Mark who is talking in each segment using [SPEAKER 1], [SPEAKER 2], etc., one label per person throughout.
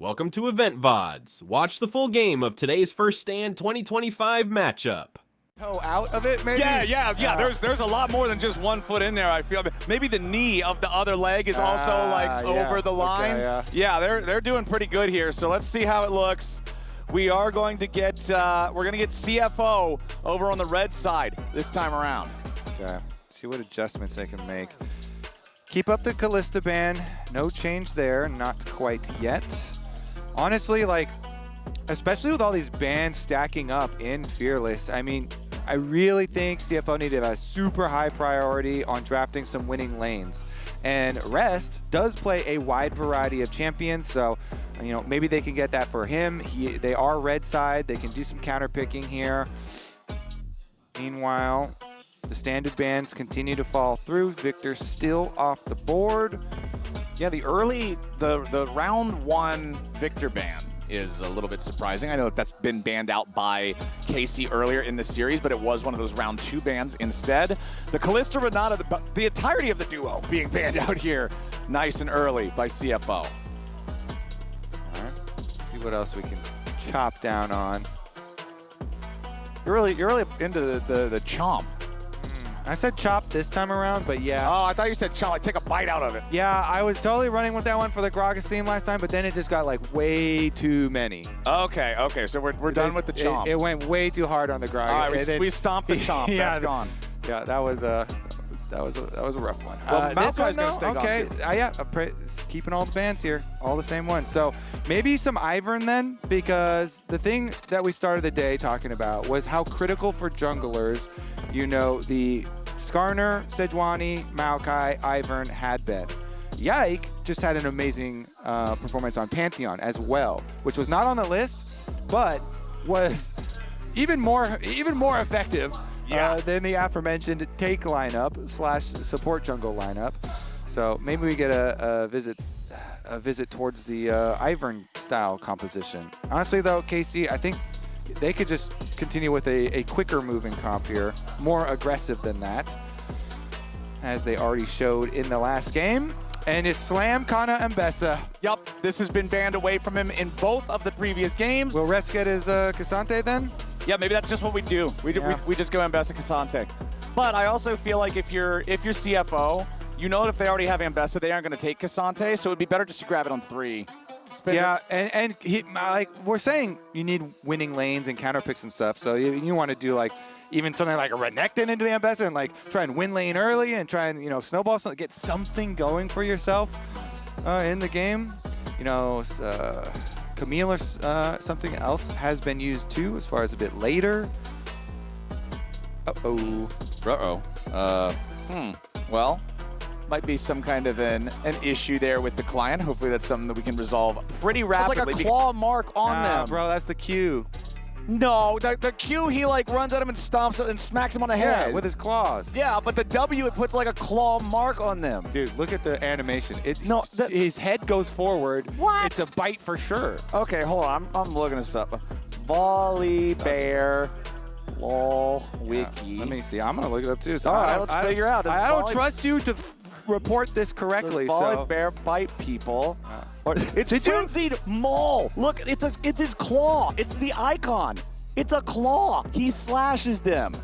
[SPEAKER 1] Welcome to Loleventvods. Watch the full game of today's First Stand 2025 matchup.
[SPEAKER 2] Toe out of it, maybe?
[SPEAKER 3] Yeah. There's a lot more than just 1 foot in there, I feel. Maybe the knee of the other leg is also over the line.
[SPEAKER 2] Okay,
[SPEAKER 3] yeah, they're doing pretty good here. So let's see how it looks. We are going to get CFO over on the red side this time around.
[SPEAKER 2] Okay. See what adjustments they can make. Keep up the Callista ban. No change there. Not quite yet. Honestly, like, especially with all these bans stacking up in Fearless, I mean, I really think CFO need to have a super high priority on drafting some winning lanes. And Rest does play a wide variety of champions, so, you know, maybe they can get that for him. They are red side. They can do some counter picking here. Meanwhile, the standard bans continue to fall through. Victor still off the board.
[SPEAKER 3] Yeah, the round 1 Victor ban is a little bit surprising. I know that's been banned out by Casey earlier in the series, but it was one of those round 2 bans instead. The Callista Renata, the entirety of the duo being banned out here nice and early by CFO.
[SPEAKER 2] All right, see what else we can chop down on.
[SPEAKER 3] You're really into the chomp.
[SPEAKER 2] I said chop this time around, but yeah.
[SPEAKER 3] Oh, I thought you said chomp, like take a bite out of it.
[SPEAKER 2] Yeah, I was totally running with that one for the Gragas theme last time, but then it just got like way too many.
[SPEAKER 3] Okay, so we're done with the chomp.
[SPEAKER 2] It went way too hard on the Gragas.
[SPEAKER 3] All right, we stomped the chomp.
[SPEAKER 2] Yeah,
[SPEAKER 3] that's gone.
[SPEAKER 2] Yeah, that was a rough one.
[SPEAKER 3] Well,
[SPEAKER 2] this
[SPEAKER 3] guy's gonna stay
[SPEAKER 2] okay.
[SPEAKER 3] gone too.
[SPEAKER 2] Keeping all the bands here, all the same ones. So maybe some Ivern then, because the thing that we started the day talking about was how critical for junglers, you know, the Skarner, Sejuani, Maokai, Ivern had been. Yike just had an amazing performance on Pantheon as well, which was not on the list, but was even more effective than the aforementioned take lineup / support jungle lineup. So maybe we get a visit towards the Ivern style composition. Honestly though, Casey, I think they could just continue with a quicker moving comp here, more aggressive than that, as they already showed in the last game. And it's Slam, Kana, and Bessa.
[SPEAKER 3] Yup, this has been banned away from him in both of the previous games.
[SPEAKER 2] Will Rest get his Cassante then?
[SPEAKER 3] Yeah, maybe that's just what we do. We just go Ambessa Cassante. But I also feel like if you're CFO, you know that if they already have Ambessa, they aren't going to take Cassante, so it would be better just to grab it on 3.
[SPEAKER 2] Yeah, and like we're saying, you need winning lanes and counter picks and stuff. So you want to do like even something like a Renekton into the Ambessa and like try and win lane early and try and, you know, snowball something, get something going for yourself in the game. You know, Camille or something else has been used too, as far as a bit later.
[SPEAKER 3] Well, might be some kind of an issue there with the client. Hopefully that's something that we can resolve pretty rapidly. It's like a claw mark on them.
[SPEAKER 2] Bro, that's the Q.
[SPEAKER 3] No, the Q, he like runs at him and stomps and smacks him on the head.
[SPEAKER 2] Yeah, with his claws.
[SPEAKER 3] Yeah, but the W, it puts like a claw mark on them.
[SPEAKER 2] Dude, look at the animation. His head goes forward.
[SPEAKER 3] What?
[SPEAKER 2] It's a bite for sure.
[SPEAKER 3] Okay, hold on. I'm looking this up. Volley Bear Lol Wiki.
[SPEAKER 2] Yeah, let me see. I'm gonna look it up too. So
[SPEAKER 3] all right, let's figure out.
[SPEAKER 2] I don't trust you to report this correctly.
[SPEAKER 3] Volley Bear bite people. It's Frenzied Maul. Look, it's his claw. It's the icon. It's a claw. He slashes them.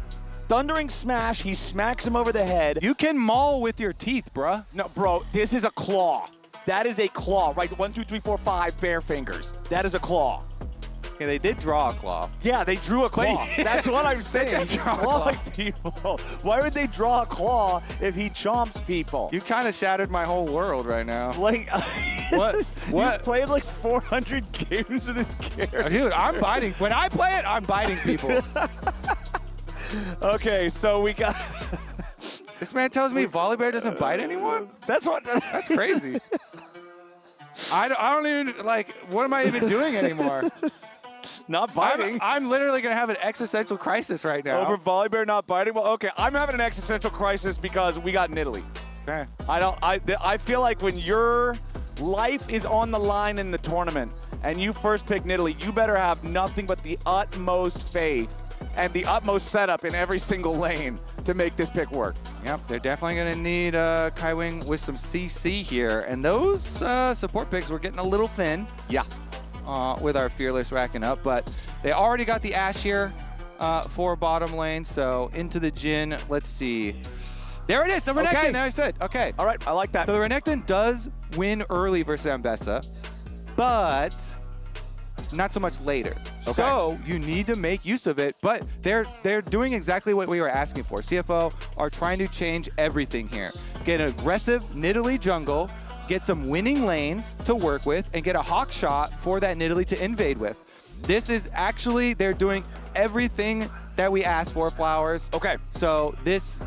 [SPEAKER 3] Thundering Smash, he smacks him over the head.
[SPEAKER 2] You can maul with your teeth, bruh.
[SPEAKER 3] No, bro, this is a claw. That is a claw, right? 1, 2, 3, 4, 5 bare fingers. That is a claw.
[SPEAKER 2] Yeah, they did draw a claw.
[SPEAKER 3] Yeah, they drew a claw. That's what I'm saying. He's clawing people. Why would they draw a claw if he chomps people?
[SPEAKER 2] You kind of shattered my whole world right now.
[SPEAKER 3] Like,
[SPEAKER 2] what?
[SPEAKER 3] You've played like 400 games of this character.
[SPEAKER 2] Dude, I'm biting. When I play it, I'm biting people.
[SPEAKER 3] Okay, so we got...
[SPEAKER 2] This man tells me Volleybear doesn't bite anyone?
[SPEAKER 3] That's
[SPEAKER 2] crazy. I don't even, like, what am I even doing anymore?
[SPEAKER 3] Not biting.
[SPEAKER 2] I'm literally going to have an existential crisis right now.
[SPEAKER 3] Over Volleybear not biting? Well, okay, I'm having an existential crisis because we got Nidalee.
[SPEAKER 2] Okay.
[SPEAKER 3] I feel like when your life is on the line in the tournament and you first pick Nidalee, you better have nothing but the utmost faith and the utmost setup in every single lane to make this pick work.
[SPEAKER 2] Yep, they're definitely going to need Kaiwing with some CC here. And those support picks were getting a little thin.
[SPEAKER 3] Yeah.
[SPEAKER 2] with our Fearless racking up, but they already got the Ashe here for bottom lane, so into the Jhin. Let's see. There it is, the Renekton,
[SPEAKER 3] Okay.
[SPEAKER 2] there I said. Okay.
[SPEAKER 3] All right, I like that.
[SPEAKER 2] So the Renekton does win early versus Ambessa, but not so much later.
[SPEAKER 3] Okay.
[SPEAKER 2] So you need to make use of it, but they're doing exactly what we were asking for. CFO are trying to change everything here. Get an aggressive Nidalee jungle, get some winning lanes to work with, and get a hawk shot for that Nidalee to invade with. This is actually, they're doing everything that we asked for, Flowers.
[SPEAKER 3] Okay.
[SPEAKER 2] So this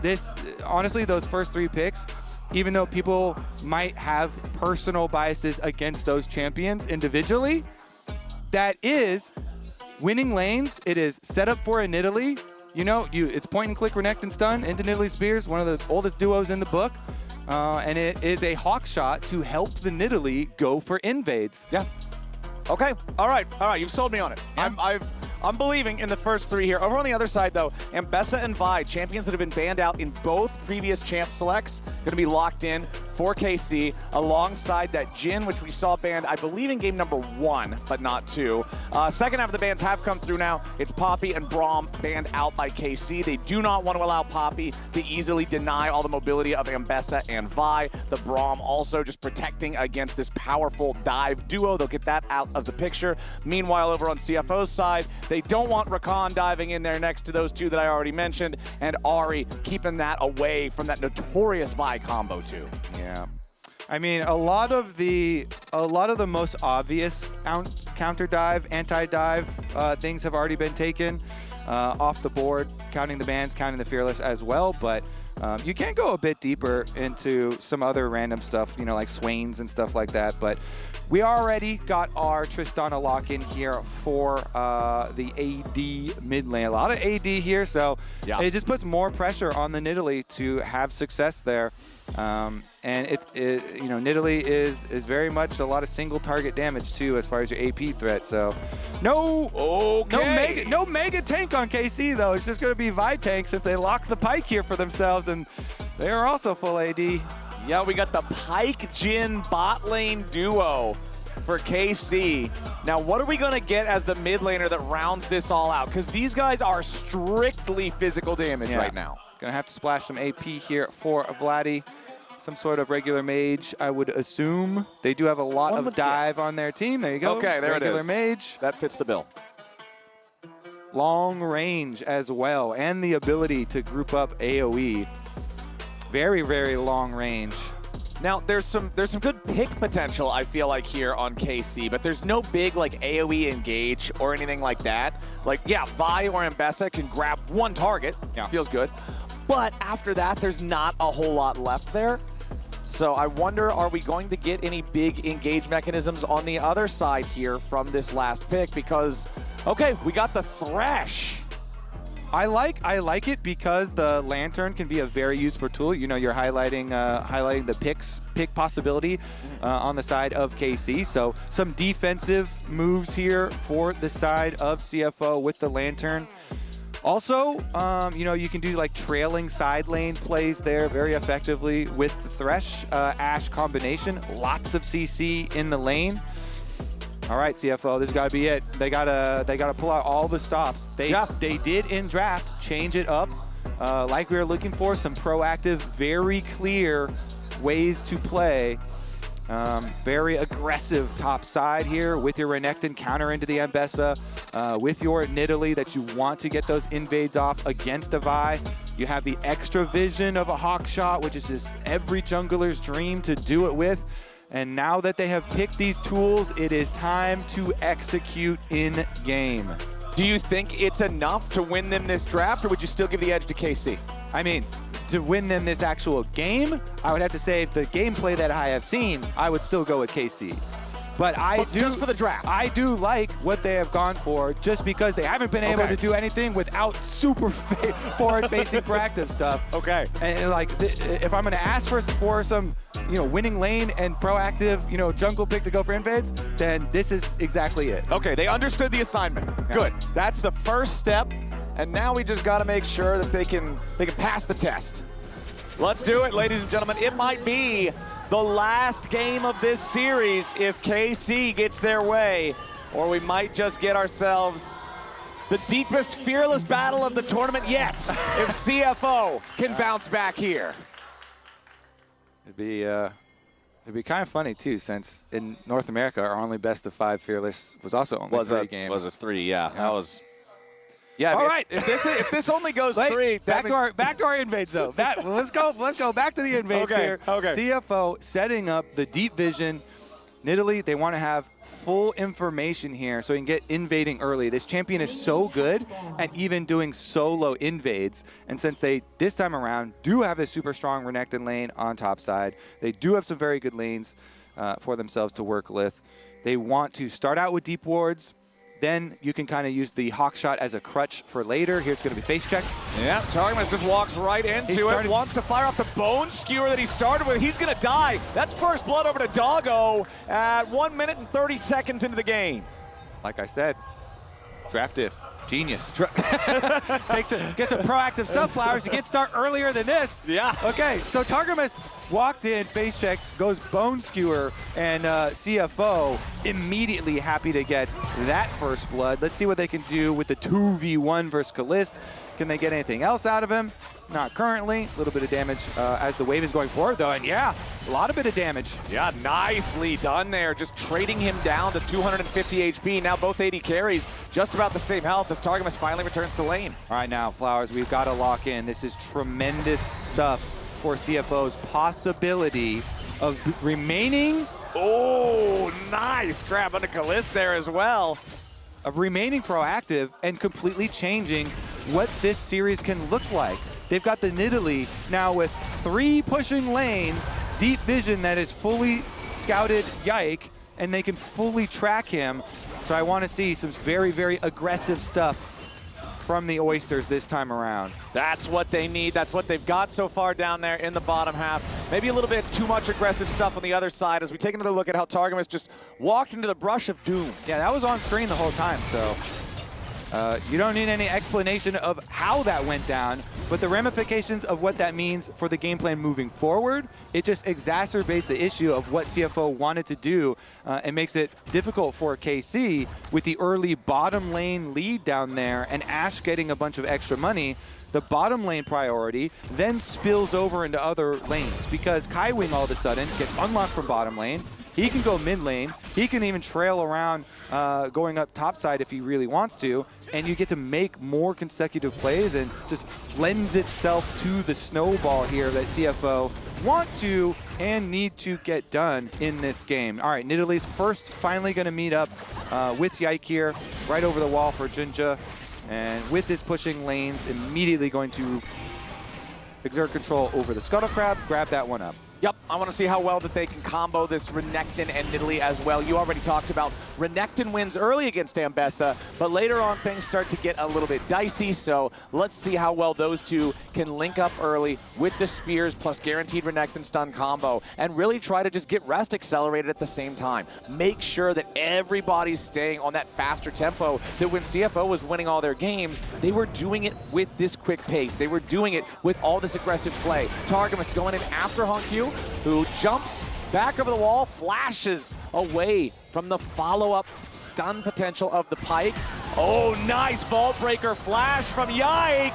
[SPEAKER 2] honestly, those first 3 picks, even though people might have personal biases against those champions individually, that is winning lanes. It is set up for a Nidalee. You know, it's point and click Renekton stun into Nidalee Spears, one of the oldest duos in the book. And it is a hawk shot to help the Nidalee go for invades.
[SPEAKER 3] Yeah. Okay. All right. You've sold me on it.
[SPEAKER 2] Yeah.
[SPEAKER 3] I'm believing in the first 3 here. Over on the other side, though, Ambessa and Vi, champions that have been banned out in both previous champ selects, going to be locked in for KC, alongside that Jhin, which we saw banned, I believe, in game number 1, but not 2. Second half of the bans have come through now. It's Poppy and Braum banned out by KC. They do not want to allow Poppy to easily deny all the mobility of Ambessa and Vi. The Braum also just protecting against this powerful dive duo. They'll get that out of the picture. Meanwhile, over on CFO's side, they don't want Rakan diving in there next to those 2 that I already mentioned, and Ahri keeping that away from that notorious Vi combo too.
[SPEAKER 2] Yeah. I mean, a lot of the most obvious counter dive, anti-dive things have already been taken off the board, counting the bans, counting the Fearless as well, but you can go a bit deeper into some other random stuff, you know, like Swains and stuff like that. But we already got our Tristana lock-in here for the AD mid lane. A lot of AD here, so
[SPEAKER 3] yeah.
[SPEAKER 2] It just puts more pressure on the Nidalee to have success there. And you know, Nidalee is very much a lot of single target damage too, as far as your AP threat. So no mega tank on KC though. It's just going to be Vi tank since they lock the Pike here for themselves, and they are also full AD.
[SPEAKER 3] Yeah, we got the Pike Jhin bot lane duo for KC. Now, what are we going to get as the mid laner that rounds this all out? Because these guys are strictly physical damage right now.
[SPEAKER 2] Gonna have to splash some AP here for Vladdy. Some sort of regular mage, I would assume. They do have a lot of dive on their team. There you go.
[SPEAKER 3] Okay, there it is.
[SPEAKER 2] Regular mage.
[SPEAKER 3] That fits the bill.
[SPEAKER 2] Long range as well, and the ability to group up AoE. Very, very long range.
[SPEAKER 3] Now, there's some good pick potential, I feel like, here on KC, but there's no big, like, AoE engage or anything like that. Like, yeah, Vi or Ambessa can grab one target.
[SPEAKER 2] Yeah.
[SPEAKER 3] Feels good. But after that, there's not a whole lot left there. So I wonder, are we going to get any big engage mechanisms on the other side here from this last pick? Because, okay, we got the Thresh.
[SPEAKER 2] I like it because the Lantern can be a very useful tool. You know, you're highlighting the pick possibility on the side of KC. So some defensive moves here for the side of CFO with the Lantern. Also, you know, you can do like trailing side lane plays there very effectively with the Thresh Ashe combination. Lots of CC in the lane. All right, CFO, this has got to be it. They gotta pull out all the stops. They did in draft change it up, like we were looking for, some proactive, very clear ways to play. Very aggressive top side here with your Renekton counter into the Ambessa, with your Nidalee that you want to get those invades off against a Vi. You have the extra vision of a hawk shot, which is just every jungler's dream to do it with. And now that they have picked these tools, it is time to execute in game.
[SPEAKER 3] Do you think it's enough to win them this draft, or would you still give the edge to KC?
[SPEAKER 2] I mean, to win them this actual game, I would have to say if the gameplay that I have seen, I would still go with KC. But
[SPEAKER 3] just for the draft.
[SPEAKER 2] I do like what they have gone for, just because they haven't been able to do anything without super forward-facing proactive stuff.
[SPEAKER 3] Okay.
[SPEAKER 2] And like, if I'm going to ask for some, you know, winning lane and proactive, you know, jungle pick to go for invades, then this is exactly it.
[SPEAKER 3] Okay, they understood the assignment.
[SPEAKER 2] Yeah.
[SPEAKER 3] Good. That's the first step, and now we just got to make sure that they can pass the test. Let's do it, ladies and gentlemen. It might be the last game of this series if KC gets their way. or we might just get ourselves the deepest fearless battle of the tournament yet if CFO can bounce back here.
[SPEAKER 2] It'd be kind of funny too, since in North America our only best of 5 fearless was also only 3 games.
[SPEAKER 3] Was a 3, yeah. That was. Yeah.
[SPEAKER 2] All right.
[SPEAKER 3] If this only goes 3,
[SPEAKER 2] back to our invades though. Let's go back to the invades here.
[SPEAKER 3] Okay.
[SPEAKER 2] CFO setting up the deep vision. Nidalee, they want to have full information here so he can get invading early. This champion is so good at even doing solo invades. And since they, this time around, do have this super strong Renekton lane on top side, they do have some very good lanes for themselves to work with. They want to start out with deep wards. Then you can kind of use the hawk shot as a crutch for later. Here's going to be face check.
[SPEAKER 3] Yeah, Targamas just walks right into it. Wants to fire off the bone skewer that he started with. He's going to die. That's first blood over to Doggo at 1 minute and 30 seconds into the game.
[SPEAKER 2] Like I said, draft diff. Genius. Gets a proactive stuff, Flowers. You can't start earlier than this.
[SPEAKER 3] Yeah.
[SPEAKER 2] Okay, so Targamas walked in, face check, goes bone skewer, and CFO immediately happy to get that first blood. Let's see what they can do with the 2v1 versus Kalist. Can they get anything else out of him? Not currently. A little bit of damage as the wave is going forward, though. And yeah, a lot of bit of damage.
[SPEAKER 3] Yeah, nicely done there. Just trading him down to 250 HP. Now both AD carries just about the same health as Targamas finally returns to lane.
[SPEAKER 2] All right, now, Flowers, we've got to lock in. This is tremendous stuff for CFO's possibility of remaining.
[SPEAKER 3] Oh, nice grab onto Kalist there as well.
[SPEAKER 2] Of remaining proactive and completely changing what this series can look like. They've got the Nidalee now with 3 pushing lanes, deep vision that is fully scouted Yike, and they can fully track him. So I want to see some very, very aggressive stuff from the Oysters this time around.
[SPEAKER 3] That's what they need. That's what they've got so far down there in the bottom half. Maybe a little bit too much aggressive stuff on the other side as we take another look at how Targamas just walked into the brush of doom.
[SPEAKER 2] Yeah, that was on screen the whole time, so you don't need any explanation of how that went down, but the ramifications of what that means for the game plan moving forward, it just exacerbates the issue of what CFO wanted to do and makes it difficult for KC with the early bottom lane lead down there and Ashe getting a bunch of extra money. The bottom lane priority then spills over into other lanes because Kaiwing all of a sudden gets unlocked from bottom lane. He can go mid lane. He can even trail around going up top side if he really wants to. And you get to make more consecutive plays and just lends itself to the snowball here that CFO want to and need to get done in this game. All right, Nidalee's first finally going to meet up with Yike here, right over the wall for Jinja. And with his pushing lanes, immediately going to exert control over the Scuttle Crab, grab that one up.
[SPEAKER 3] Yep, I want to see how well that they can combo this Renekton and Nidalee as well. You already talked about Renekton wins early against Ambessa, but later on things start to get a little bit dicey, so let's see how well those two can link up early with the spears plus guaranteed Renekton stun combo and really try to just get rest accelerated at the same time. Make sure that everybody's staying on that faster tempo that when CFO was winning all their games, they were doing it with this quick pace. They were doing it with all this aggressive play. Targamas going in after Honkyu, who jumps back over the wall, flashes away from the follow-up stun potential of the Pike. Oh, nice Vault Breaker flash from Yike.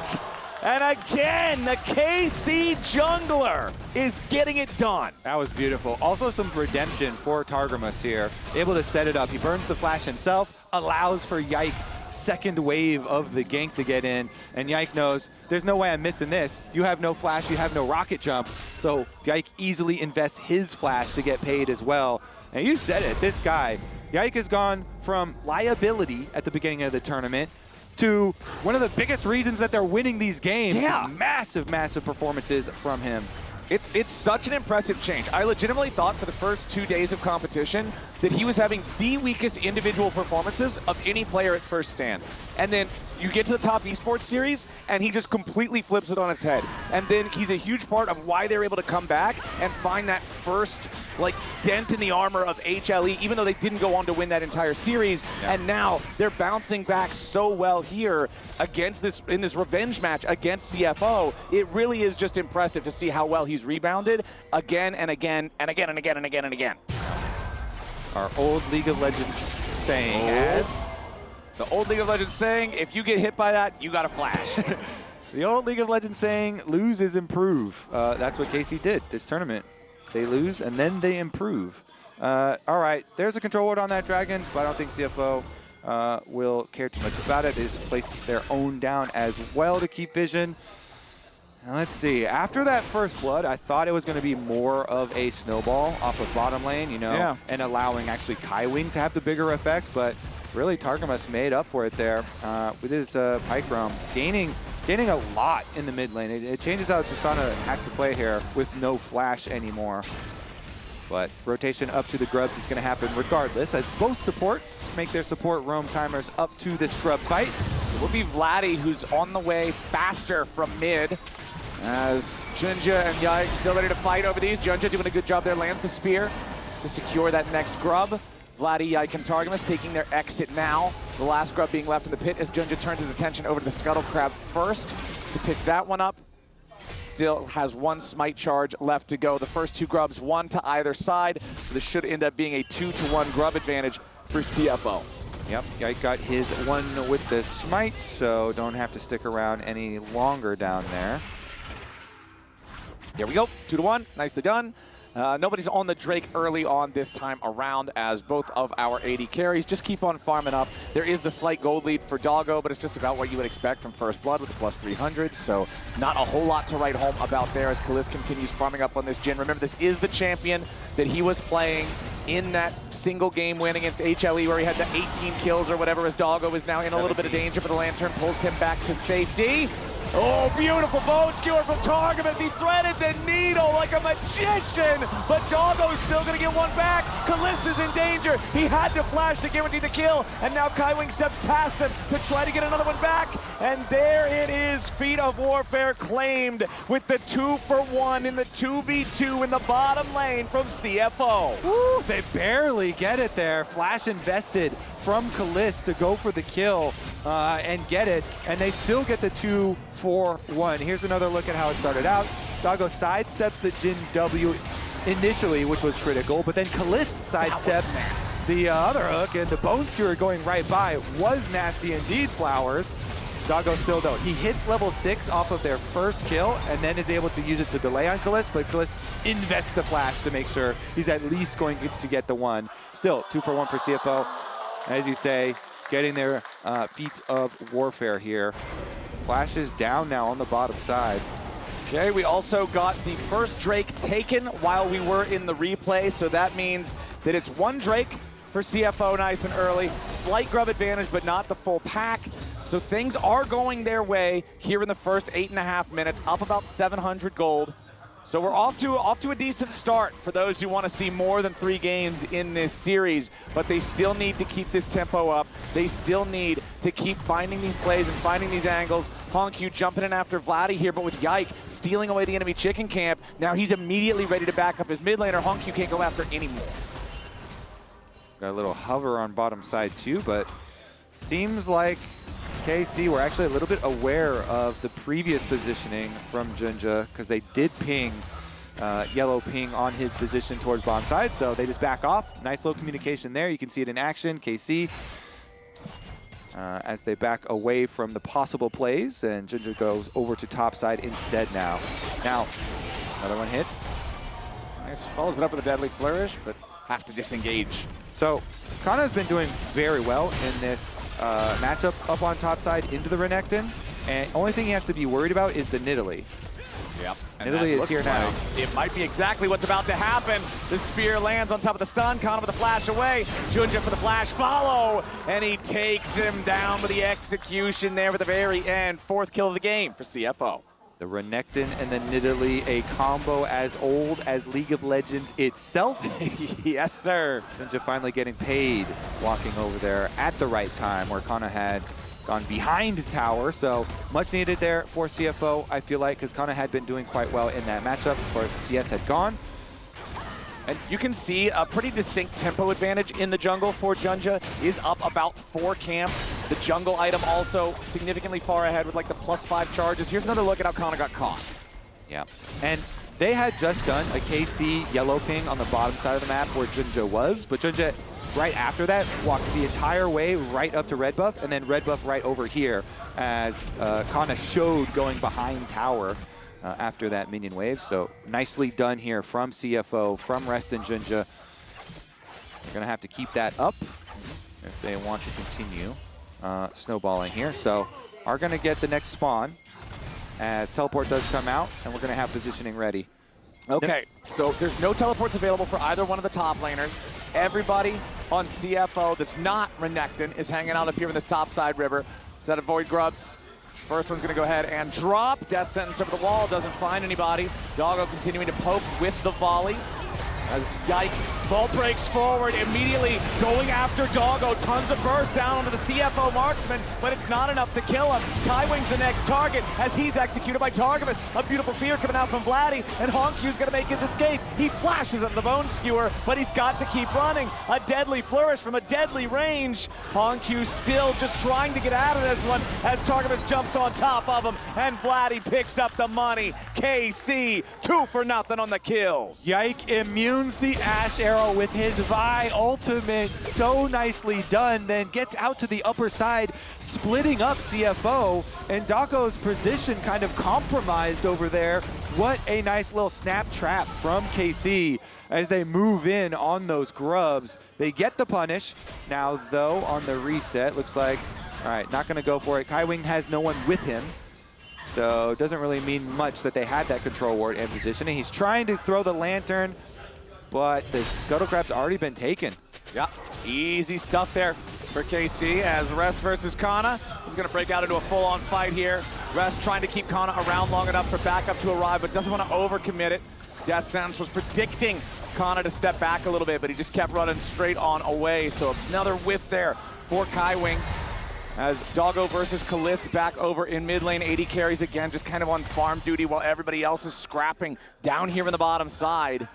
[SPEAKER 3] And again, the KC jungler is getting it done.
[SPEAKER 2] That was beautiful. Also some redemption for Targamas here. Able to set it up. He burns the flash himself, allows for Yike second wave of the gank to get in, and Yike knows there's no way I'm missing this. You have no flash, you have no rocket jump, so Yike easily invests his flash to get paid as well. And you said it, this guy, Yike has gone from liability at the beginning of the tournament to one of the biggest reasons that they're winning these games.
[SPEAKER 3] Yeah.
[SPEAKER 2] Massive, massive performances from him.
[SPEAKER 3] It's such an impressive change. I legitimately thought for the first 2 days of competition that he was having the weakest individual performances of any player at first stand. And then you get to the top Esports series, and he just completely flips it on its head. And then he's a huge part of why they're able to come back and find that first dent in the armor of HLE, even though they didn't go on to win that entire series. Yeah. And now they're bouncing back so well here against in this revenge match against CFO. It really is just impressive to see how well he's rebounded again and again and again and again and again and again.
[SPEAKER 2] Our old League of Legends saying, as
[SPEAKER 3] the old League of Legends saying, if you get hit by that, you got to flash.
[SPEAKER 2] the old League of Legends saying, lose is improve. That's what KC did this tournament. They lose and then they improve. All right, there's a control ward on that dragon, but I don't think CFO will care too much about it. They just place their own down as well to keep vision. Now let's see. After that first blood, I thought it was going to be more of a snowball off of bottom lane, you know, and allowing actually Kaiwing to have the bigger effect, but really Targamas made up for it there with his Pike Roam, gaining a lot in the mid lane. It changes how Tristana has to play here with no flash anymore. But rotation up to the Grubs is going to happen regardless, as both supports make their support roam timers up to this Grub fight.
[SPEAKER 3] It will be Vladdy who's on the way faster from mid, as Junja and Yike still ready to fight over these. Junja doing a good job there, lands the spear to secure that next Grub. Vladdy, Yike, and Targamas taking their exit now. The last Grub being left in the pit as Junja turns his attention over to the Scuttle Crab first to pick that one up. Still has one smite charge left to go. The first two Grubs, one to either side. So this should end up being a 2-to-1 Grub advantage for CFO.
[SPEAKER 2] Yep, Yike got his one with the smite, so don't have to stick around any longer down there.
[SPEAKER 3] There we go, 2-to-1, nicely done. Nobody's on the Drake early on this time around, as both of our AD carries just keep on farming up. There is the slight gold lead for Doggo, but it's just about what you would expect from First Blood with the plus 300, so not a whole lot to write home about there as Kalis continues farming up on this Jhin. Remember, this is the champion that he was playing in that single game win against HLE where he had the 18 kills or whatever, as Doggo is now in a little bit of danger, but the Lantern pulls him back to safety. Oh, beautiful bone skewer from Targamas. He threaded the needle like a magician, but Doggo's still going to get one back. Kallista's in danger. He had to flash to guarantee the kill, and now Kaiwing steps past him to try to get another one back. And there it is, Feat of Warfare claimed with the 2-for-1 in the 2v2 in the bottom lane from CFO.
[SPEAKER 2] Woo, they barely get it there. Flash invested from Kalist to go for the kill and get it, and they still get the 2-for-1. Here's another look at how it started out. Doggo sidesteps the Jhin W initially, which was critical, but then Kalist sidesteps the other hook, and the Bone Skewer going right by was nasty indeed, Flowers. Doggo still though. He hits level 6 off of their first kill, and then is able to use it to delay on Kalist, but Kalist invests the flash to make sure he's at least going to get the one. Still, 2-for-1 for CFO. As you say, getting their feats of warfare here. Flash is down now on the bottom side.
[SPEAKER 3] Okay, we also got the first Drake taken while we were in the replay, so that means that it's one Drake for CFO nice and early. Slight Grub advantage, but not the full pack. So things are going their way here in the first 8.5 minutes, up about 700 gold. So we're off to a decent start for those who want to see more than 3 games in this series, but they still need to keep this tempo up. They still need to keep finding these plays and finding these angles. Hongq jumping in after Vladdy here, but with Yike stealing away the enemy chicken camp. Now he's immediately ready to back up his mid laner. Hongq can't go after anymore.
[SPEAKER 2] Got a little hover on bottom side too, but seems like KC were actually a little bit aware of the previous positioning from Junja, because they did ping, yellow ping on his position towards bottom side, so they just back off. Nice little communication there. You can see it in action. KC, as they back away from the possible plays, and Junja goes over to top side instead now. Now, another one hits.
[SPEAKER 3] Nice, follows it up with a deadly flourish, but have to disengage.
[SPEAKER 2] So, Kana has been doing very well in this matchup up on top side into the Renekton, and only thing he has to be worried about is the Nidalee.
[SPEAKER 3] Yep.
[SPEAKER 2] Nidalee is here now.
[SPEAKER 3] It might be exactly what's about to happen. The spear lands on top of the stun. Kana with the flash away. Junja for the flash follow, and he takes him down with the execution there at the very end. 4th kill of the game for CFO.
[SPEAKER 2] The Renekton and the Nidalee, a combo as old as League of Legends itself.
[SPEAKER 3] Yes, sir.
[SPEAKER 2] Junja finally getting paid, walking over there at the right time where Kana had gone behind tower. So much needed there for CFO, I feel like, because Kana had been doing quite well in that matchup as far as the CS had gone.
[SPEAKER 3] And you can see a pretty distinct tempo advantage in the jungle for Junja. Is up about 4 camps. The jungle item also significantly far ahead with like the +5 charges. Here's another look at how Kana got caught.
[SPEAKER 2] Yeah, and they had just done a KC yellow ping on the bottom side of the map where Junja was, but Junja right after that walked the entire way right up to red buff, and then red buff right over here as Kana showed going behind tower after that minion wave. So nicely done here from CFO, from Rest and Junja. They're gonna have to keep that up if they want to continue snowballing here. So are gonna get the next spawn as teleport does come out, and we're gonna have positioning ready.
[SPEAKER 3] Okay, so there's no teleports available for either one of the top laners. Everybody on CFO that's not Renekton is hanging out up here in this top side river. Set of Void Grubs. First one's gonna go ahead and drop. Death Sentence over the wall, doesn't find anybody. Doggo continuing to poke with the volleys. As Yike bolt breaks forward, immediately going after Doggo. Tons of burst down onto the CFO marksman, but it's not enough to kill him. Kaiwing's the next target as he's executed by Targamas. A beautiful fear coming out from Vladdy, and Honkyu's gonna make his escape. He flashes at the Bone Skewer, but he's got to keep running. A deadly flourish from a deadly range. Honkyu still just trying to get out of this one as Targamas jumps on top of him, and Vladdy picks up the money. KC, 2-for-0 on the kills.
[SPEAKER 2] Yike immunes the Ash Arrow with his Vi ultimate. So nicely done. Then gets out to the upper side, splitting up CFO, and Doggo's position kind of compromised over there. What a nice little snap trap from KC as they move in on those grubs. They get the punish. Now, though, on the reset, looks like, all right, not going to go for it. Kaiwing has no one with him. So it doesn't really mean much that they had that control ward in position. And he's trying to throw the lantern, but the Scuttle Crab's already been taken.
[SPEAKER 3] Yeah, easy stuff there for KC as Rest versus Kana is going to break out into a full-on fight here. Rest trying to keep Kana around long enough for backup to arrive, but doesn't want to overcommit it. Death Sentence was predicting Kana to step back a little bit, but he just kept running straight on away. So another whiff there for Kaiwing as Doggo versus Kalist back over in mid lane. 80 carries again, just kind of on farm duty while everybody else is scrapping down here in the bottom side.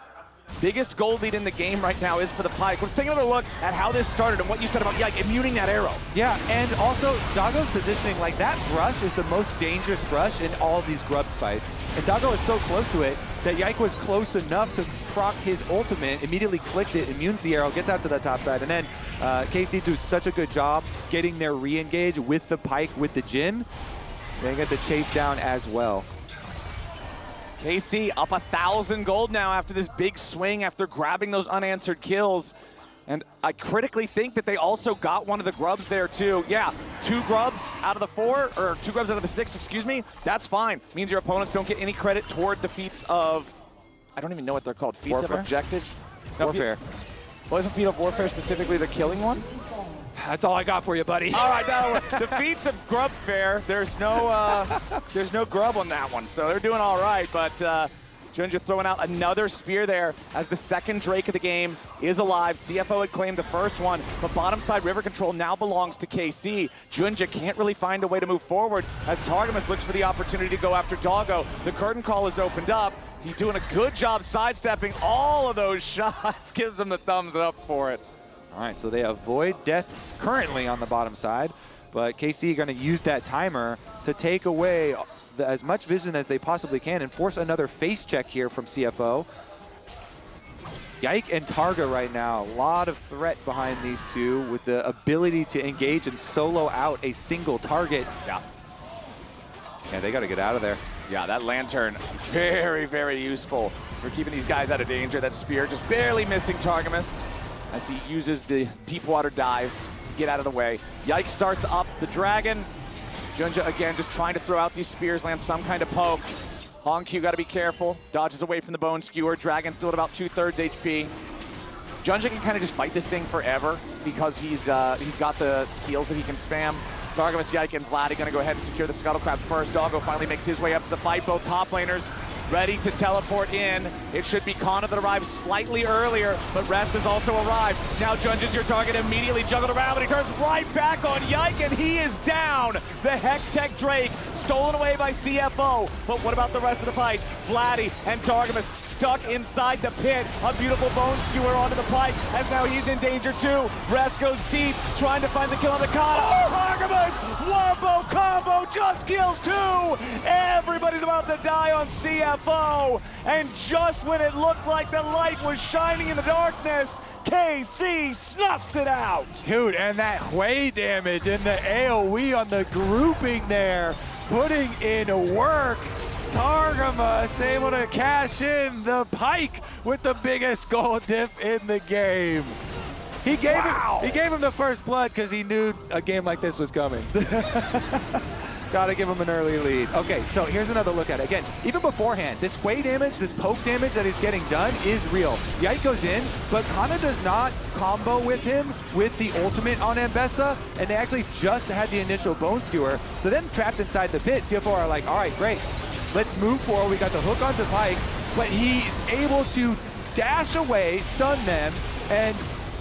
[SPEAKER 3] Biggest gold lead in the game right now is for the Pyke. Let's take another look at how this started and what you said about Yike immuning that arrow.
[SPEAKER 2] Yeah, and also Doggo's positioning, like that brush is the most dangerous brush in all of these grubs fights. And Doggo is so close to it that Yike was close enough to proc his ultimate, immediately clicked it, immunes the arrow, gets out to the top side, and then KC does such a good job getting their re-engage with the Pyke, with the Jhin. They get the chase down as well.
[SPEAKER 3] KC up 1,000 gold now after this big swing, after grabbing those unanswered kills. And I critically think that they also got one of the grubs there too. Yeah, 2 grubs out of the 4, or 2 grubs out of the 6, excuse me. That's fine. Means your opponents don't get any credit toward the feats of, I don't even know what they're called. Feats
[SPEAKER 2] Warfare?
[SPEAKER 3] of objectives? No,
[SPEAKER 2] Warfare.
[SPEAKER 3] Wasn't Feat of Warfare specifically the killing one?
[SPEAKER 2] That's all I got for you, buddy.
[SPEAKER 3] All right, now the feats of grub fair. There's no grub on that one, so they're doing all right. But Junja throwing out another spear there as the second Drake of the game is alive. CFO had claimed the first one, but bottom side river control now belongs to KC. Junja can't really find a way to move forward as Targamas looks for the opportunity to go after Doggo. The curtain call is opened up. He's doing a good job sidestepping all of those shots. Gives him the thumbs up for it.
[SPEAKER 2] All right, so they avoid death currently on the bottom side, but KC going to use that timer to take away as much vision as they possibly can and force another face check here from CFO. Yike and Targa right now, a lot of threat behind these two with the ability to engage and solo out a single target.
[SPEAKER 3] Yeah.
[SPEAKER 2] Yeah, they got to get out of there.
[SPEAKER 3] Yeah, that lantern, very, very useful for keeping these guys out of danger. That spear just barely missing Targamas as he uses the deep water dive to get out of the way. Yike starts up the dragon. Junja again just trying to throw out these spears, land some kind of poke. Honkyu's got to be careful. Dodges away from the Bone Skewer. Dragon still at about 2/3 HP. Junja can kind of just fight this thing forever because he's got the heals that he can spam. Targamas, Yike, and Vladdy going to go ahead and secure the Scuttle Crab first. Doggo finally makes his way up to the fight. Both top laners ready to teleport in. It should be Kana that arrives slightly earlier, but Rest has also arrived. Now Junja's your target, immediately juggled around, but he turns right back on Yike, and he is down. The Hextech Drake stolen away by CFO. But what about the rest of the fight? Vladdy and Targamas stuck inside the pit. A beautiful bone skewer onto the pike, as now he's in danger too. Rest goes deep, trying to find the kill on the Kana. Targamas, Wombo combo just kills 2. Everybody's about to die on CFO. And just when it looked like the light was shining in the darkness, KC snuffs it out.
[SPEAKER 2] Dude, and that Hui damage and the AoE on the grouping there, putting in work. Targamas able to cash in the pike with the biggest gold diff in the game. He gave him the first blood because he knew a game like this was coming. Gotta give him an early lead. Okay, so here's another look at it. Again, even beforehand, this Hui damage, this poke damage that he's getting done is real. Yike goes in, but Kana does not combo with him with the ultimate on Ambessa, and they actually just had the initial bone skewer. So then trapped inside the pit, CFO are like, all right, great. Let's move forward. We got the hook onto Pike, but he's able to dash away, stun them, and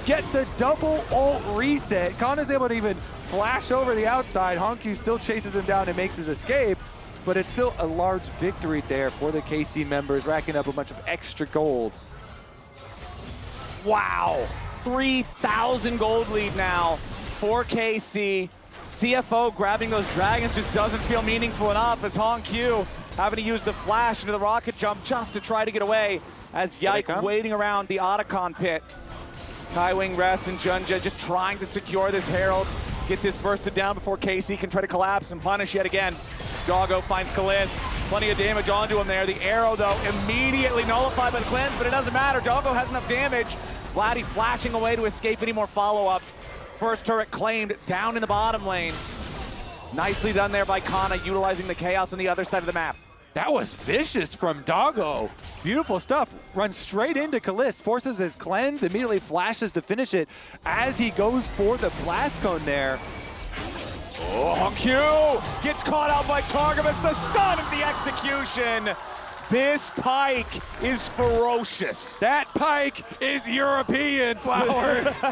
[SPEAKER 2] get the double ult reset. Kana's able to even flash over the outside. Honku still chases him down and makes his escape, but it's still a large victory there for the KC members, racking up a bunch of extra gold.
[SPEAKER 3] Wow, 3,000 gold lead now for KC. CFO grabbing those dragons just doesn't feel meaningful enough, as Honku having to use the flash into the rocket jump just to try to get away, as Yike waiting around the Otacon pit. Kaiwing, Rest, and Junja just trying to secure this Herald, get this bursted down before KC can try to collapse and punish yet again. Doggo finds Kalist, plenty of damage onto him there. The arrow, though, immediately nullified by the cleanse, but it doesn't matter. Doggo has enough damage. Vladdy flashing away to escape any more follow-up. First turret claimed down in the bottom lane. Nicely done there by Kana, utilizing the chaos on the other side of the map.
[SPEAKER 2] That was vicious from Doggo. Beautiful stuff. Runs straight into Kalist, forces his cleanse, immediately flashes to finish it as he goes for the blast cone there.
[SPEAKER 3] Oh, Honku gets caught out by Targamas, the stun of the execution. This pike is ferocious.
[SPEAKER 2] That pike is European, Flowers.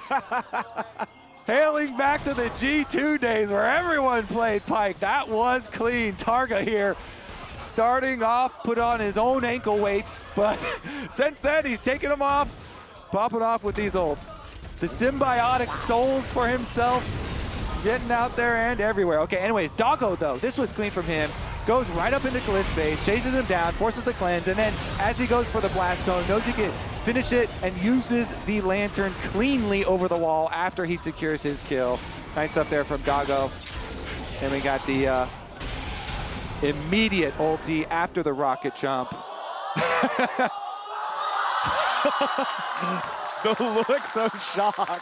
[SPEAKER 2] Hailing back to the G2 days where everyone played pike. That was clean. Targa here, starting off, put on his own ankle weights, but since then he's taking them off, popping off with these ults. The symbiotic souls for himself, getting out there and everywhere. Okay, anyways, Doggo though, this was clean from him. Goes right up into Kalist's face, chases him down, forces the cleanse, and then as he goes for the blast cone, knows he can finish it and uses the lantern cleanly over the wall after he secures his kill. Nice stuff there from Doggo. And we got the immediate ulti after the rocket jump.
[SPEAKER 3] The looks of shock.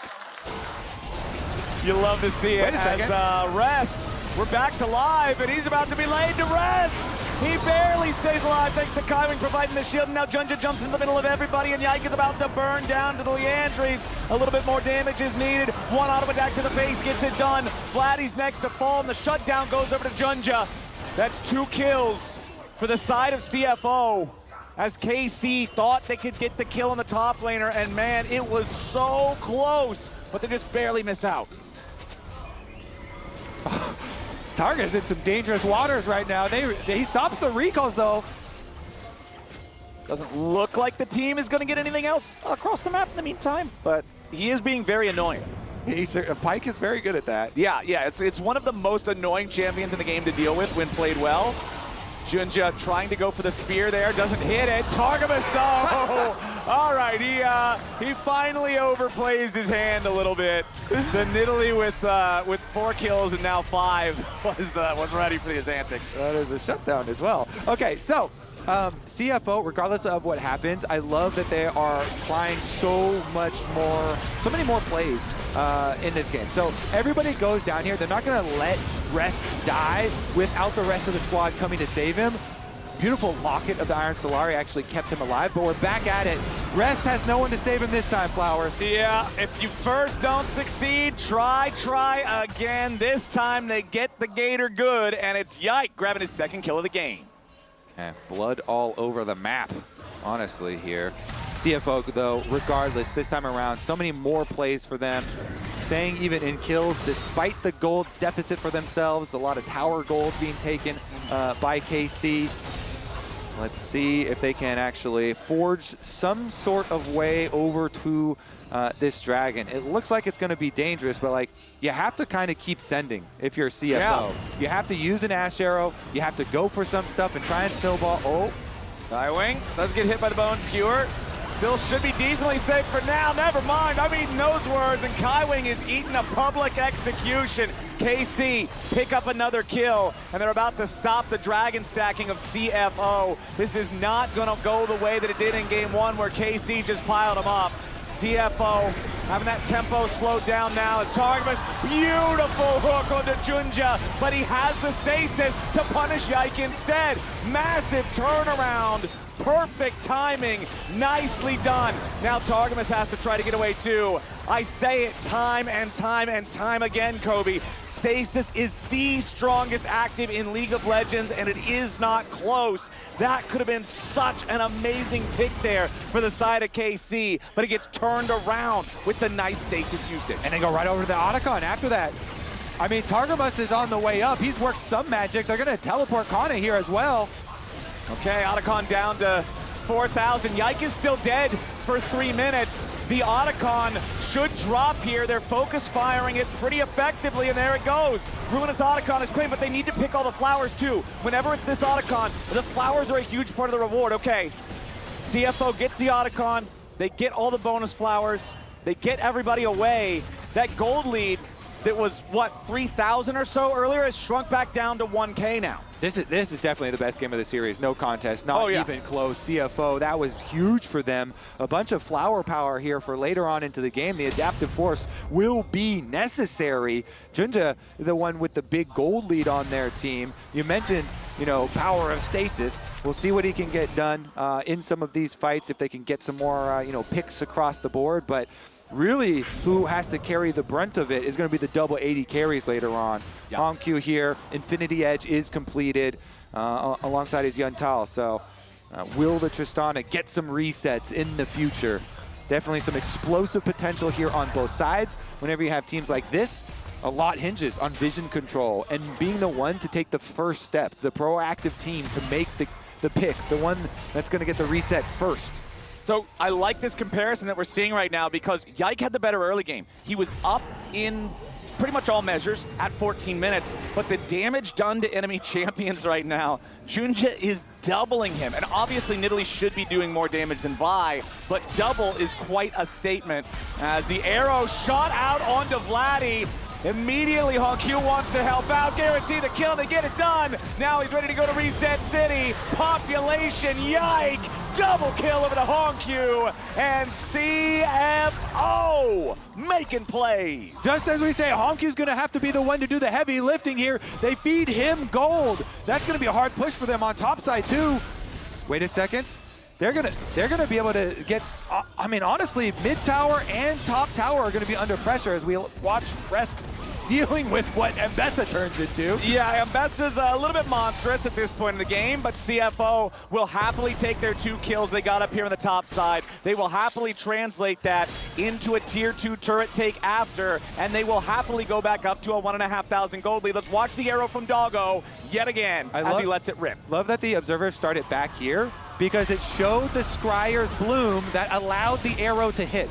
[SPEAKER 3] You love to see it as Rest. We're back to live, and he's about to be laid to rest. He barely stays alive thanks to Kaiwing providing the shield, and now Junja jumps in the middle of everybody, and Yike is about to burn down to the Leandries. A little bit more damage is needed. One auto attack to the face gets it done. Vladdy's next to fall, and the shutdown goes over to Junja. That's 2 kills for the side of CFO, as KC thought they could get the kill on the top laner, and man, it was so close, but they just barely miss out.
[SPEAKER 2] Targa's in some dangerous waters right now. He stops the recalls though.
[SPEAKER 3] Doesn't look like the team is going to get anything else across the map in the meantime, but he is being very annoying.
[SPEAKER 2] Pike is very good at that.
[SPEAKER 3] Yeah, it's one of the most annoying champions in the game to deal with when played well. Junja trying to go for the spear there, doesn't hit it. Targamas though. All right, he finally overplays his hand a little bit. The Nidalee with 4 kills and now 5 was ready for his antics.
[SPEAKER 2] That is a shutdown as well. Okay, so CFO, regardless of what happens, I love that they are trying so many more plays in this game. So everybody goes down here. They're not going to let Rest die without the rest of the squad coming to save him. Beautiful locket of the Iron Solari actually kept him alive, but we're back at it. Rest has no one to save him this time, Flowers.
[SPEAKER 3] Yeah, if you first don't succeed, try again. This time they get the Gator good, and it's Yike grabbing his 2nd kill of the game.
[SPEAKER 2] And blood all over the map, honestly, here. CFO, though, regardless, this time around, so many more plays for them. Staying even in kills despite the gold deficit for themselves. A lot of tower gold being taken by KC. Let's see if they can actually forge some sort of way over to this dragon. It looks like it's going to be dangerous, but like you have to kind of keep sending if you're CFO.
[SPEAKER 3] Yeah.
[SPEAKER 2] You have to use an Ash Arrow. You have to go for some stuff and try and snowball. Oh,
[SPEAKER 3] Skywing does get hit by the Bone Skewer. Still should be decently safe for now. Never mind. I'm eating those words, and Skywing is eating a public execution. KC pick up another kill, and they're about to stop the dragon stacking of CFO. This is not going to go the way that it did in game one, where KC just piled them up. CFO having that tempo slowed down now as Targus, beautiful hook onto Junja, but he has the stasis to punish Yike instead. Massive turnaround, perfect timing, nicely done. Now Targus has to try to get away too. I say it time and time and time again, Kobe. Stasis is the strongest active in League of Legends, and it is not close. That could have been such an amazing pick there for the side of KC, but it gets turned around with the nice Stasis usage.
[SPEAKER 2] and they go right over to the Otacon after that. I mean, Targamas is on the way up. He's worked some magic. They're going to teleport Kana here as well.
[SPEAKER 3] Okay, Otacon down to 4,000. Yike is still dead for 3 minutes. The Otacon should drop here. They're focus firing it pretty effectively, and there it goes. Ruinous Otacon is clean, but they need to pick all the flowers too. Whenever it's this Otacon, the flowers are a huge part of the reward. Okay, CFO gets the Otacon. They get all the bonus flowers. They get everybody away. That gold lead that was, what, 3,000 or so earlier has shrunk back down to 1K now.
[SPEAKER 2] This is definitely the best game of the series. No contest, not even close. CFO, that was huge for them. A bunch of flower power here for later on into the game. The adaptive force will be necessary. Junja, the one with the big gold lead on their team. You mentioned, you know, power of stasis. We'll see what he can get done in some of these fights, if they can get some more, you know, picks across the board. But really, who has to carry the brunt of it is going to be the double 80 carries later on. Yep. Hongq here, Infinity Edge is completed alongside his Yuntal. So will the Tristana get some resets in the future? Definitely some explosive potential here on both sides. Whenever you have teams like this, a lot hinges on vision control and being the one to take the first step, the proactive team to make the pick, the one that's going to get the reset first.
[SPEAKER 3] So I like this comparison that we're seeing right now, because Yike had the better early game. He was up in pretty much all measures at 14 minutes, but the damage done to enemy champions right now, Junja is doubling him. And obviously Nidalee should be doing more damage than Vi, but double is quite a statement as the arrow shot out onto Vladdy. Immediately, Hongq wants to help out, guarantee the kill to get it done. Now he's ready to go to Reset City. Population, Yike, double kill over to Hongq, and CFO making plays.
[SPEAKER 2] Just as we say, Hongq's gonna have to be the one to do the heavy lifting here. They feed him gold. That's gonna be a hard push for them on top side too. Wait a second. They're gonna be able to get, I mean, honestly, mid tower and top tower are gonna be under pressure as we watch Rest dealing with what Mbessa turns into.
[SPEAKER 3] Yeah, Mbessa's a little bit monstrous at this point in the game, but CFO will happily take their 2 kills they got up here on the top side. They will happily translate that into a tier 2 turret take after, and they will happily go back up to a 1,500 gold lead. Let's watch the arrow from Doggo yet again as he lets it rip.
[SPEAKER 2] Love that the observers started back here, because it showed the Scryer's bloom that allowed the arrow to hit.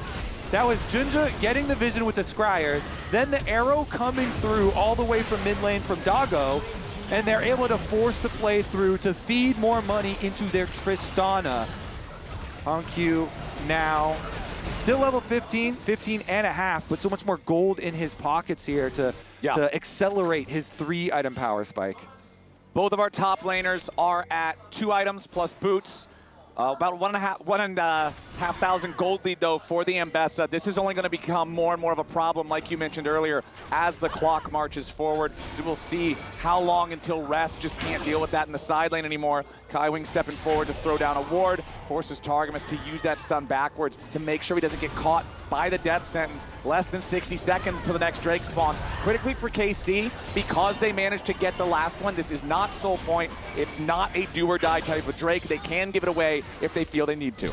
[SPEAKER 2] That was Junja getting the vision with the Scryer, then the arrow coming through all the way from mid lane from Doggo, and they're able to force the play through to feed more money into their Tristana. Hongq now still level 15 and a half, but so much more gold in his pockets here to accelerate his 3 item power spike.
[SPEAKER 3] Both of our top laners are at 2 items plus boots. About 1,500 gold lead, though, for the Mbessa. This is only going to become more and more of a problem, like you mentioned earlier, as the clock marches forward. So we'll see how long until Rest just can't deal with that in the side lane anymore. Skywing stepping forward to throw down a ward, forces Targamas to use that stun backwards to make sure he doesn't get caught by the death sentence. Less than 60 seconds until the next Drake spawn. Critically for KC, because they managed to get the last one, this is not Soul Point. It's not a do or die type of Drake. They can give it away if they feel they need to.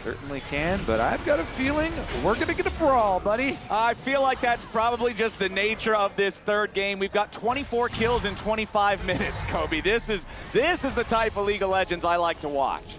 [SPEAKER 2] Certainly can, but I've got a feeling we're going to get a brawl, buddy.
[SPEAKER 3] I feel like that's probably just the nature of this third game. We've got 24 kills in 25 minutes, Kobe. This is the type of League of Legends I like to watch.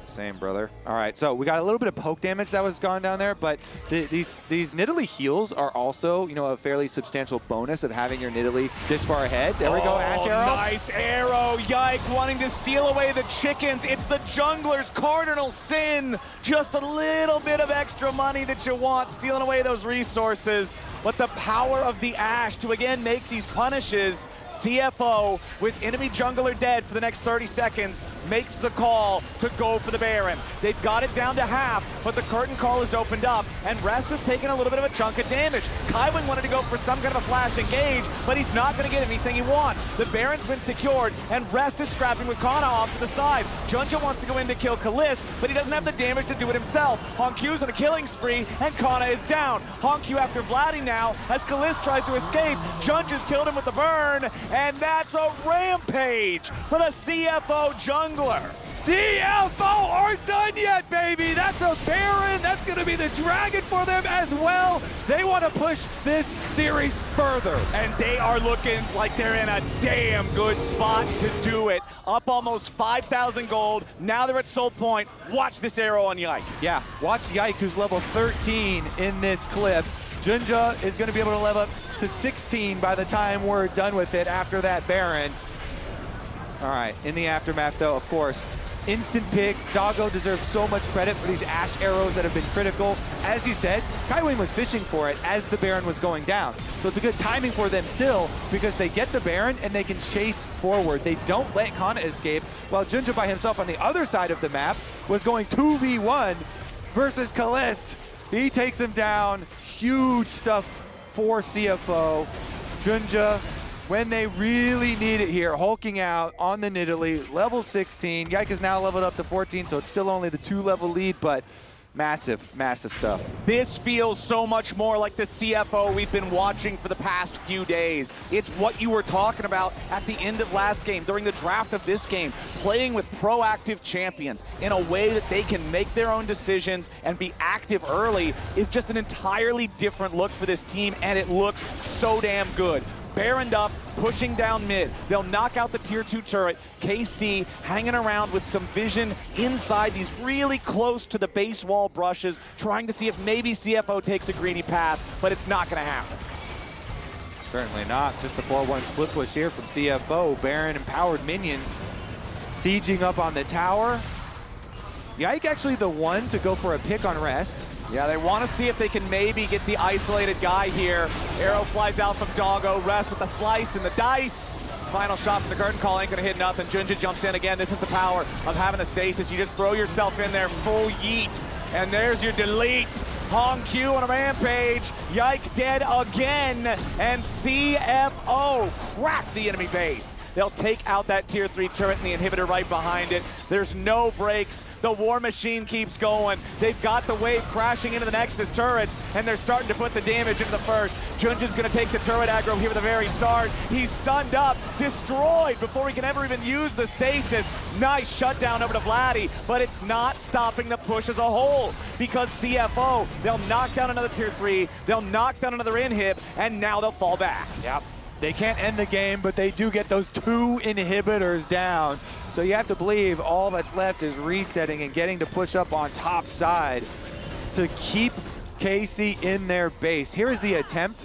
[SPEAKER 2] Same, brother. All right, so we got a little bit of poke damage that was gone down there, but these Nidalee heals are also, you know, a fairly substantial bonus of having your Nidalee this far ahead. There we go, Ash Arrow.
[SPEAKER 3] Nice arrow. Yike wanting to steal away the chickens. It's the jungler's cardinal sin. Just a little bit of extra money that you want, stealing away those resources. But the power of the Ashe to again make these punishes. CFO, with enemy jungler dead for the next 30 seconds, makes the call to go for the Baron. They've got it down to half, but the curtain call is opened up, and Rest has taken a little bit of a chunk of damage. Kaiwin wanted to go for some kind of a flash engage, but he's not going to get anything he wants. The Baron's been secured, and Rest is scrapping with Kana off to the side. Junja wants to go in to kill Kalist, but he doesn't have the damage to do it himself. Honkyu's on a killing spree, and Kana is down. Honky after Vladdy now, as Kalist tries to escape. Junja's killed him with the burn, and that's a rampage for the CFO jungler.
[SPEAKER 2] CFO aren't done yet, baby. That's a Baron. That's going to be the dragon for them as well. They want to push this series further.
[SPEAKER 3] And they are looking like they're in a damn good spot to do it. Up almost 5,000 gold. Now they're at soul point. Watch this arrow on Yike.
[SPEAKER 2] Yeah, watch Yike, who's level 13 in this clip. Junja is going to be able to level up to 16 by the time we're done with it after that Baron. All right, in the aftermath, though, of course, instant pick. Doggo deserves so much credit for these Ashe arrows that have been critical. As you said, Kaiwin was fishing for it as the Baron was going down. So it's a good timing for them still, because they get the Baron and they can chase forward. They don't let Kana escape, while Junja by himself on the other side of the map was going 2v1 versus Kalist. He takes him down. Huge stuff for CFO. Junja, when they really need it here, hulking out on the Nidalee, level 16. Yike is now leveled up to 14, so it's still only the 2-level lead, but massive stuff.
[SPEAKER 3] This feels so much more like the CFO we've been watching for the past few days. It's what you were talking about at the end of last game, during the draft of this game, playing with proactive champions in a way that they can make their own decisions and be active early is just an entirely different look for this team, and it looks so damn good. Baroned up, pushing down mid. They'll knock out the tier 2 turret. KC hanging around with some vision inside these really close to the base wall brushes, trying to see if maybe CFO takes a greedy path, but it's not going to happen.
[SPEAKER 2] Certainly not. Just the 4-1 split push here from CFO. Baron empowered minions sieging up on the tower. Yike actually the one to go for a pick on Rest.
[SPEAKER 3] Yeah, they want to see if they can maybe get the isolated guy here. Arrow flies out from Doggo. Rest with the slice and the dice. Final shot from the curtain call ain't going to hit nothing. Junja jumps in again. This is the power of having a stasis. You just throw yourself in there, full yeet, and there's your delete. Hong Q on a rampage. Yike dead again, and CFO crack the enemy base. They'll take out that tier 3 turret and the inhibitor right behind it. There's no breaks. The war machine keeps going. They've got the wave crashing into the Nexus turrets, and they're starting to put the damage into the first. Junja's going to take the turret aggro here at the very start. He's stunned up, destroyed before he can ever even use the stasis. Nice shutdown over to Vladdy, but it's not stopping the push as a whole, because CFO, they'll knock down another tier 3, they'll knock down another inhib, and now they'll fall back.
[SPEAKER 2] Yep. They can't end the game, but they do get those 2 inhibitors down. So you have to believe all that's left is resetting and getting to push up on top side to keep KC in their base. Here is the attempt,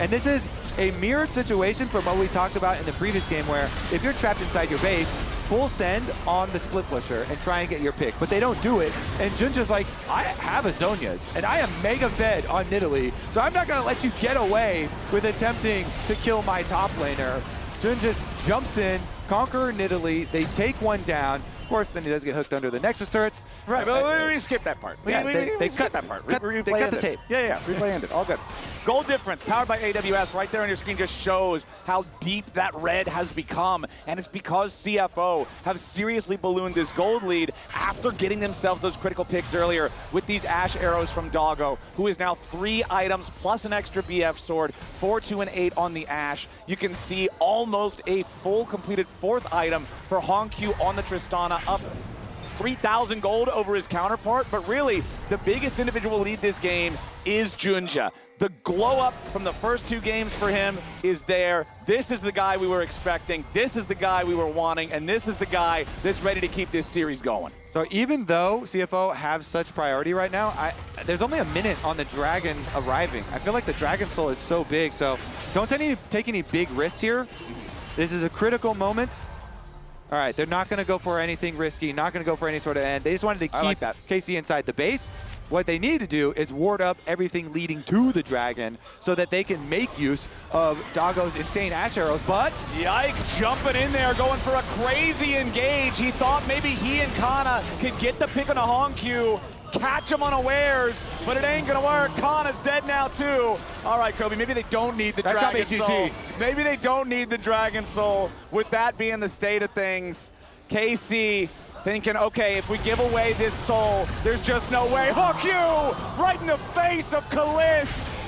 [SPEAKER 2] and this is a mirrored situation from what we talked about in the previous game, where if you're trapped inside your base, full send on the split pusher and try and get your pick, but they don't do it. And Junja's like, I have Azonias, and I am mega fed on Nidalee, so I'm not gonna let you get away with attempting to kill my top laner. Jun just jumps in, conquer Nidalee, they take one down. Of course, then he does get hooked under the Nexus turrets.
[SPEAKER 3] Right, but we skip that part.
[SPEAKER 2] Yeah,
[SPEAKER 3] they cut that part.
[SPEAKER 2] They cut the tape.
[SPEAKER 3] Yeah, replay ended. All good. Goal difference, powered by AWS, right there on your screen just shows how deep that red has become. And it's because CFO have seriously ballooned this gold lead after getting themselves those critical picks earlier with these Ashe arrows from Doggo, who is now 3 items plus an extra BF sword, 4, 2, and 8 on the Ashe. You can see almost a full completed 4th item for Hong Q on the Tristana, up 3,000 gold over his counterpart, but really, the biggest individual lead this game is Junja. The glow up from the first 2 games for him is there. This is the guy we were expecting. This is the guy we were wanting, and this is the guy that's ready to keep this series going.
[SPEAKER 2] So even though CFO have such priority right now, there's only a minute on the Dragon arriving. I feel like the Dragon Soul is so big, so don't take any big risks here. This is a critical moment. All right, they're not going to go for anything risky, not going to go for any sort of end. They just wanted to keep KC inside the base. What they need to do is ward up everything leading to the Dragon so that they can make use of Doggo's insane Ash Arrows, but...
[SPEAKER 3] Yike, jumping in there, going for a crazy engage. He thought maybe he and Kana could get the pick on a Hongq, catch him unawares, but it ain't gonna work. Kana's dead now too. All right, Kobe, maybe they don't need the Dragon Soul. Maybe they don't need the Dragon Soul. With that being the state of things, KC thinking, okay, if we give away this soul, there's just no way. Hongq right in the face of Kalist,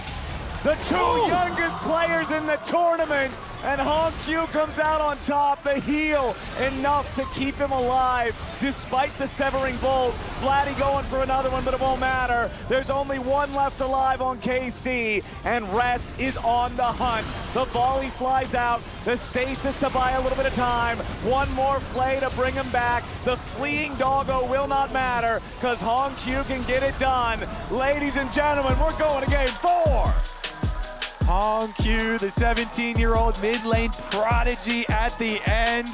[SPEAKER 3] the 2 youngest players in the tournament, and Hongq comes out on top. The heal enough to keep him alive despite the severing bolt. Vladdy going for another one, but it won't matter. There's only 1 left alive on KC, and Rest is on the hunt. The volley flies out, the stasis to buy a little bit of time. 1 more play to bring him back. The fleeing Doggo will not matter because Hongq can get it done. Ladies and gentlemen, we're going to game 4.
[SPEAKER 2] Hongq, the 17-year-old mid lane prodigy at the end.